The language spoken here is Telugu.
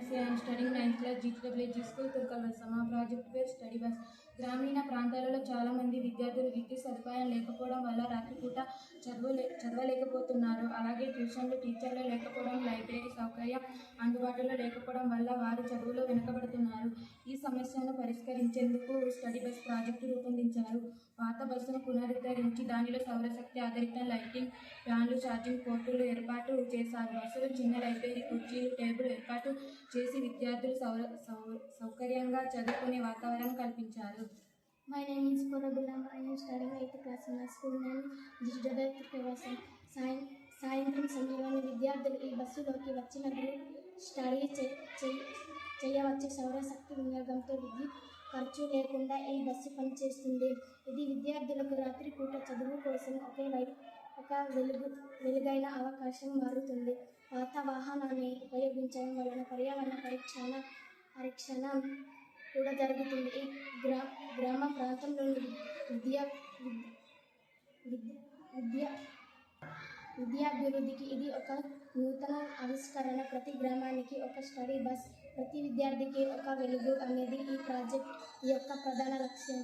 MSc and studying 9th class GTWG school Turkalvalasa. మా ప్రాజెక్ట్ పేరు స్టడీ బస్. గ్రామీణ ప్రాంతాలలో చాలామంది విద్యార్థులు విద్యుత్ సదుపాయం లేకపోవడం వల్ల రాత్రిపూట చదవలేకపోతున్నారు. అలాగే ట్యూషన్లు, టీచర్లు లేకపోవడం, లైబ్రరీ సౌకర్యం అందుబాటులో లేకపోవడం వల్ల వారు చదువులో వెనుకబడుతున్నారు. ఈ సమస్యను పరిష్కరించేందుకు స్టడీ బస్ ప్రాజెక్టు రూపొందించారు. పాత బస్సును పునరుద్ధరించి దానిలో సౌరశక్తి ఆధారిత లైటింగ్, ఫ్యాన్లు, ఛార్జింగ్ పోర్టులు ఏర్పాటు చేశారు. బస్సులో చిన్న లైబ్రరీ, కుర్చీలు, టేబుల్ ఏర్పాటు చేసి విద్యార్థులు సౌకర్యంగా చదువుకునే వాతావరణం కల్పించారు. My name is Korabullam. I am studying 8th class in my school name GTWG Turkalwalsa. సాయంత్రం సమయంలో విద్యార్థులు ఈ బస్సులోకి వచ్చినప్పుడు స్టడీ చేయవచ్చు. సౌరశక్తి వినియోగంతో విద్యుత్ ఖర్చు లేకుండా ఈ బస్సు పనిచేస్తుంది. ఇది విద్యార్థులకు రాత్రిపూట చదువు కోసం ఒక వెలుగైన అవకాశం మారుతుంది. పాత వాహనాన్ని ఉపయోగించడం వలన పర్యావరణ పరీక్షణ కూడా జరుగుతుంది. ఈ గ్రామ ప్రాంతంలోని విద్యాభివృద్ధికి ఇది ఒక నూతన ఆవిష్కరణ. ప్రతి గ్రామానికి ఒక స్టడీ బస్, ప్రతి విద్యార్థికి ఒక వెలుగు అనేది ఈ ప్రాజెక్ట్ యొక్క ప్రధాన లక్ష్యం.